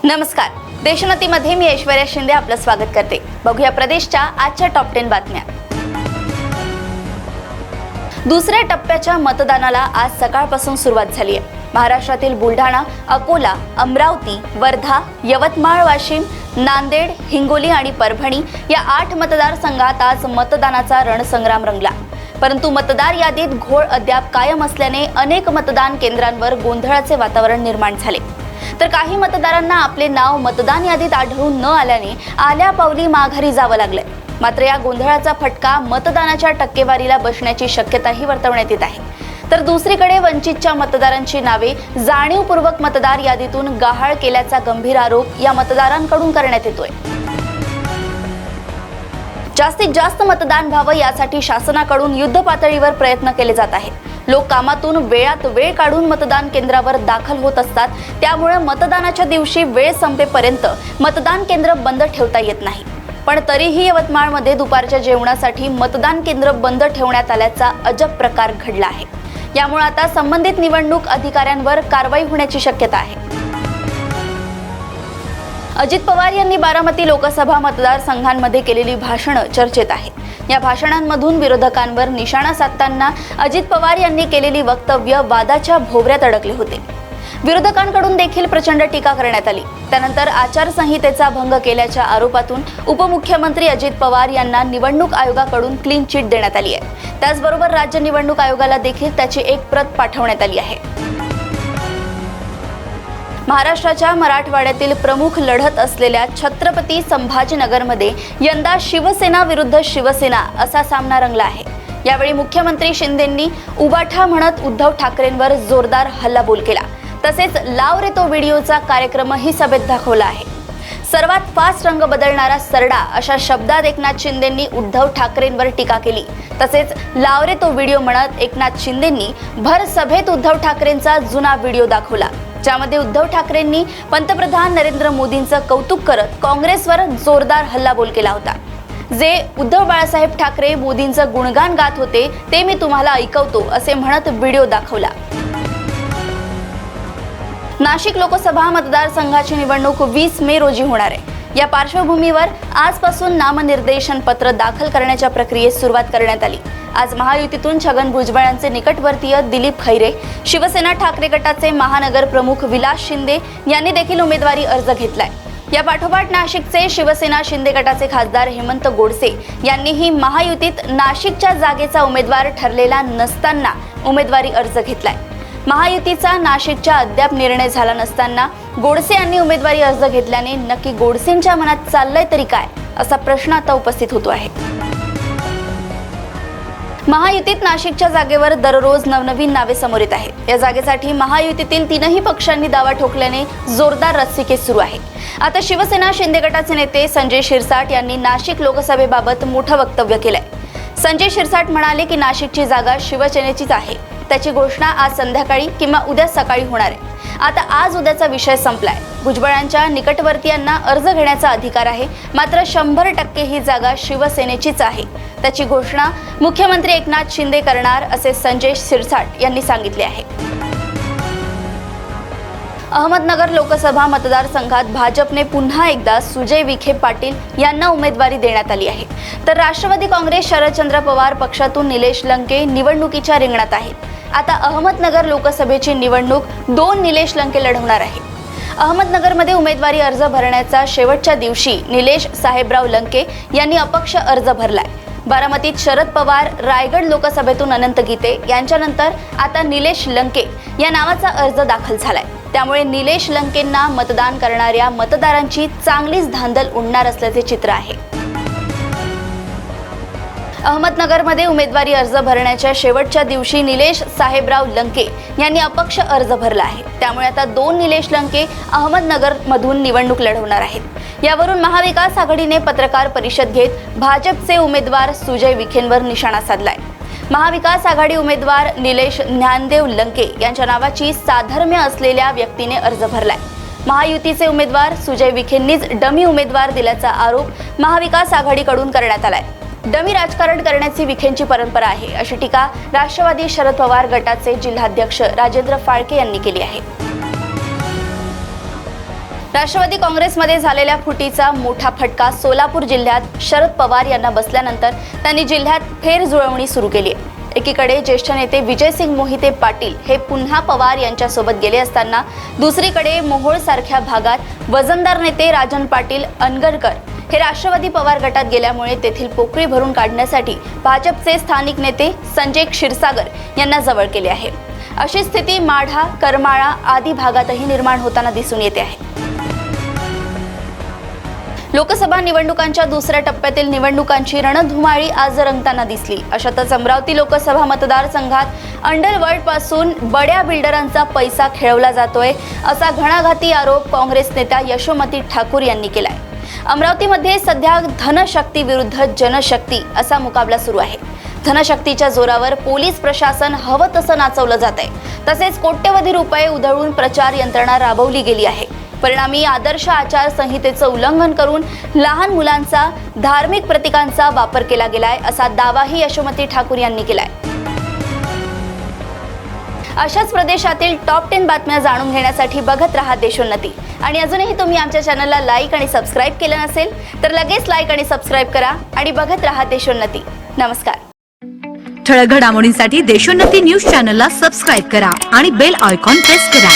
नमस्कार, देशोन्नतीमध्ये मी ऐश्वर्या शिंदे आपलं स्वागत करते। बघूया प्रदेशच्या आजच्या टॉप 10 बातम्या। दुसऱ्या टप्प्याच्या मतदानाला आज सकाळपासून सुरुवात झाली आहे। महाराष्ट्रातील बुलढाणा, अकोला, अमरावती, वर्धा, यवतमाळ, वाशिम, नांदेड, हिंगोली आणि परभणी या 8 मतदारसंघात आज मतदानाचा रणसंग्राम रंगला। परंतु मतदार यादीत घोळ अद्याप कायम असल्याने अनेक मतदान केंद्रांवर गोंधळाचे वातावरण निर्माण झाले। तर काही मतदारांना आपले नाव मतदान यादीत आढळून न आल्याने आल्या पावली माघारी जावं लागलंय। मात्र या गोंधळाचा फटका मतदानाच्या टक्केवारीला बसण्याची शक्यताही वर्तवण्यात येत आहे। तर दुसरीकडे वंचितच्या मतदारांची नावे जाणीवपूर्वक मतदार यादीतून गहाळ केल्याचा गंभीर आरोप या मतदारांकडून करण्यात येतोय। जास्तीत जास्त मतदान व्हावं यासाठी शासनाकडून युद्ध पातळीवर प्रयत्न केले जात आहेत। लोक कामातून वेळात वेळ काढून मतदान केंद्रावर दाखल होत असतात, त्यामुळे मतदानाच्या दिवशी वेळ संपेपर्यंत मतदान केंद्र बंद ठेवता येत नाही। पण तरीही यवतमाळमध्ये दुपारच्या जेवणासाठी मतदान केंद्र बंद ठेवण्यात आल्याचा अजब प्रकार घडला आहे। यामुळे आता संबंधित निवडणूक अधिकाऱ्यांवर कारवाई होण्याची शक्यता आहे। अजित पवार यांनी बारामती लोकसभा मतदारसंघांमध्ये केलेली भाषणं चर्चेत आहेत। या भाषणांमधून विरोधकांवर निशाणा साधताना अजित पवार यांनी केलेली वक्तव्य वादाच्या भोवऱ्यात अडकले होते। विरोधकांकडून देखील प्रचंड टीका करण्यात आली। त्यानंतर आचारसंहितेचा भंग केल्याच्या आरोपातून उपमुख्यमंत्री अजित पवार यांना निवडणूक आयोगाकडून क्लीन चिट देण्यात आली आहे। त्याचबरोबर राज्य निवडणूक आयोगाला देखील त्याची एक प्रत पाठवण्यात आली आहे। महाराष्ट्राच्या मराठवाड्यातील प्रमुख लढत असलेल्या छत्रपती संभाजीनगरमध्ये यंदा शिवसेना विरुद्ध शिवसेना असा सामना रंगला आहे। यावेळी मुख्यमंत्री शिंदेंनी उबाठा म्हणत उद्धव ठाकरेंवर जोरदार हल्लाबोल केला। तसेच लाव रे तो व्हिडिओचा कार्यक्रमही सभेत दाखवला आहे। सर्वात फास्ट रंग बदलणारा सरडा अशा शब्दात एकनाथ शिंदेंनी उद्धव ठाकरेंवर टीका केली। तसेच लाव रे तो व्हिडिओ म्हणत एकनाथ शिंदेंनी भर सभेत उद्धव ठाकरेंचा जुना व्हिडिओ दाखवला, ज्यामध्ये उद्धव ठाकरेंनी पंतप्रधान नरेंद्र मोदींचं कौतुक करत काँग्रेसवर जोरदार हल्लाबोल केला होता। जे उद्धव बाळासाहेब ठाकरे मोदींचं गुणगान गात होते ते मी तुम्हाला ऐकवतो असे म्हणत व्हिडिओ दाखवला। नाशिक लोकसभा मतदारसंघाची निवडणूक 20 मे रोजी होणार आहे। या पार्श्वभूमीवर आजपासून नामनिर्देशन पत्र दाखल करण्याच्या प्रक्रियेस सुरुवात करण्यात आली। आज महायुतीतून छगन भुजबळांचे निकटवर्तीय दिलीप खैरे, शिवसेना ठाकरे गटाचे महानगर प्रमुख विलास शिंदे यांनी देखील उमेदवारी अर्ज घेतलाय। या पाठोपाठ नाशिकचे शिवसेना शिंदे गटाचे खासदार हेमंत गोडसे यांनीही महायुतीत नाशिकच्या जागेचा उमेदवार ठरलेला नसताना उमेदवारी अर्ज घेतलाय। महायुतीचा नाशिकच्या अद्याप निर्णय झाला नसताना गोडसे यांनी उमेदवारी अर्ज घेतल्याने नक्की गोडसेंच्या मनात चाललंय तरी काय असा प्रश्न आता उपस्थित होतो आहे। महायुतीत नाशिकच्या जागेवर दररोज नवनवीन नावे समोर येत आहेत। या जागेसाठी महायुतीतील 3ही पक्षांनी दावा ठोकल्याने जोरदार रस्सीखेच सुरू आहे। आता शिवसेना शिंदे गटाचे नेते संजय शिरसाट यांनी नाशिक लोकसभेबाबत मोठं वक्तव्य केलंय। संजय शिरसाट म्हणाले की नाशिकची जागा शिवसेनेचीच आहे। त्याची घोषणा आज संध्याकाळी किंवा उद्या सकाळी होणार आहे। आता आज उद्याचा विषय संपलाय। भुजबळांच्या निकटवर्तीयांना अर्ज घेण्याचा अधिकार आहे, मात्र 100% ही जागा शिवसेनेचीच आहे। त्याची घोषणा मुख्यमंत्री एकनाथ शिंदे करणार असे संजय शिरसाट यांनी सांगितले आहे। अहमदनगर लोकसभा मतदारसंघात भाजपने पुन्हा एकदा सुजय विखे पाटील यांना उमेदवारी देण्यात आली आहे। तर राष्ट्रवादी काँग्रेस शरदचंद्र पवार पक्षातून निलेश लंके निवडणुकीच्या रिंगणात आहेत। आता अहमदनगर लोकसभेची निवडणूक 2 निलेश लंके लढवणार आहेत। अहमदनगरमध्ये उमेदवारी अर्ज भरण्याचा शेवटच्या दिवशी निलेश साहेबराव लंके यांनी अपक्ष अर्ज भरलाय। बारामतीत शरद पवार, रायगड लोकसभेतून अनंत गीते यांच्यानंतर आता निलेश लंके या नावाचा अर्ज दाखल झालाय। त्यामुळे निलेश लंकेंना मतदान करणाऱ्या मतदारांची चांगलीच धांदल उडणार असल्याचे चित्र आहे। अहमदनगरमध्ये उमेदवारी अर्ज भरण्याच्या शेवटच्या दिवशी निलेश साहेबराव लंके यांनी अपक्ष अर्ज भरला आहे। त्यामुळे आता 2 निलेश लंके अहमदनगरमधून निवडणूक लढवणार आहेत। यावरून महाविकास आघाडीने पत्रकार परिषद घेत भाजपचे उमेदवार सुजय विखेंवर निशाणा साधलाय। महाविकास आघाडी उमेदवार निलेश ज्ञानदेव लंके यांच्या नावाची साधर्म्य असलेल्या व्यक्तीने अर्ज भरलाय। महायुतीचे उमेदवार सुजय विखेंनीच डमी उमेदवार दिल्याचा आरोप महाविकास आघाडीकडून करण्यात आलाय। डमी राजकारण करण्याची विखेंची परंपरा आहे अशी टीका राष्ट्रवादी शरद पवार गटाचे जिल्हाध्यक्ष राजेंद्र फाळके यांनी केली आहे। राष्ट्रवादी काँग्रेसमध्ये झालेल्या फुटीचा मोठा फटका सोलापूर जिल्ह्यात शरद पवार यांना बसल्यानंतर त्यांनी जिल्ह्यात फेरजुळवणी सुरू केली आहे। एकीकडे ज्येष्ठ नेते विजयसिंग मोहिते पाटील हे पुन्हा पवार यांच्यासोबत गेले असताना दुसरीकडे मोहोळ सारख्या भागात वजनदार नेते राजन पाटील अनगरकर हे राष्ट्रवादी पवार गटात गेल्यामुळे तेथील पोकळी भरून काढण्यासाठी भाजपचे स्थानिक नेते संजय क्षीरसागर यांना जवळ केले आहे। अशी स्थिती माढा, करमाळा आदी भागातही निर्माण होताना दिसून येते आहे। लोकसभा निवडणुकांच्या दुसऱ्या टप्प्यातील निवडणुकांची रणधुमाळी आज रंगताना दिसली। अशातच अमरावती लोकसभा मतदारसंघात अंडरवर्ल्ड पासून बड्या बिल्डरांचा पैसा खेळवला जातोय असा घणाघाती आरोप काँग्रेस नेत्या यशोमती ठाकूर यांनी केलाय। अमरावतीमध्ये सध्या धनशक्ती विरुद्ध जनशक्ती असा मुकाबला सुरू आहे। धनशक्तीच्या जोरावर पोलीस प्रशासन हवं तसं नाचवलं जात आहे। तसेच कोट्यवधी रुपये उधळून प्रचार यंत्रणा राबवली गेली आहे। परिणामी आदर्श आचारसंहितेचं उल्लंघन करून लहान मुलांचा धार्मिक प्रतीकांचा वापर केला गेलाय असा दावाही यशोमती ठाकूर यांनी केलाय। अशाच प्रदेशातील टॉप 10 बातम्या जाणून घेण्यासाठी बघत रहा देशोन्नती। आणि अजूनही तुम्ही आमच्या चॅनलला लाईक आणि सबस्क्राईब केलं नसेल तर लगेच लाईक आणि सबस्क्राईब करा आणि बघत रहा देशोन्नती। नमस्कार। ठळक घडामोडींसाठी देशोन्नती न्यूज चॅनलला सबस्क्राईब करा आणि बेल आयकॉन प्रेस करा।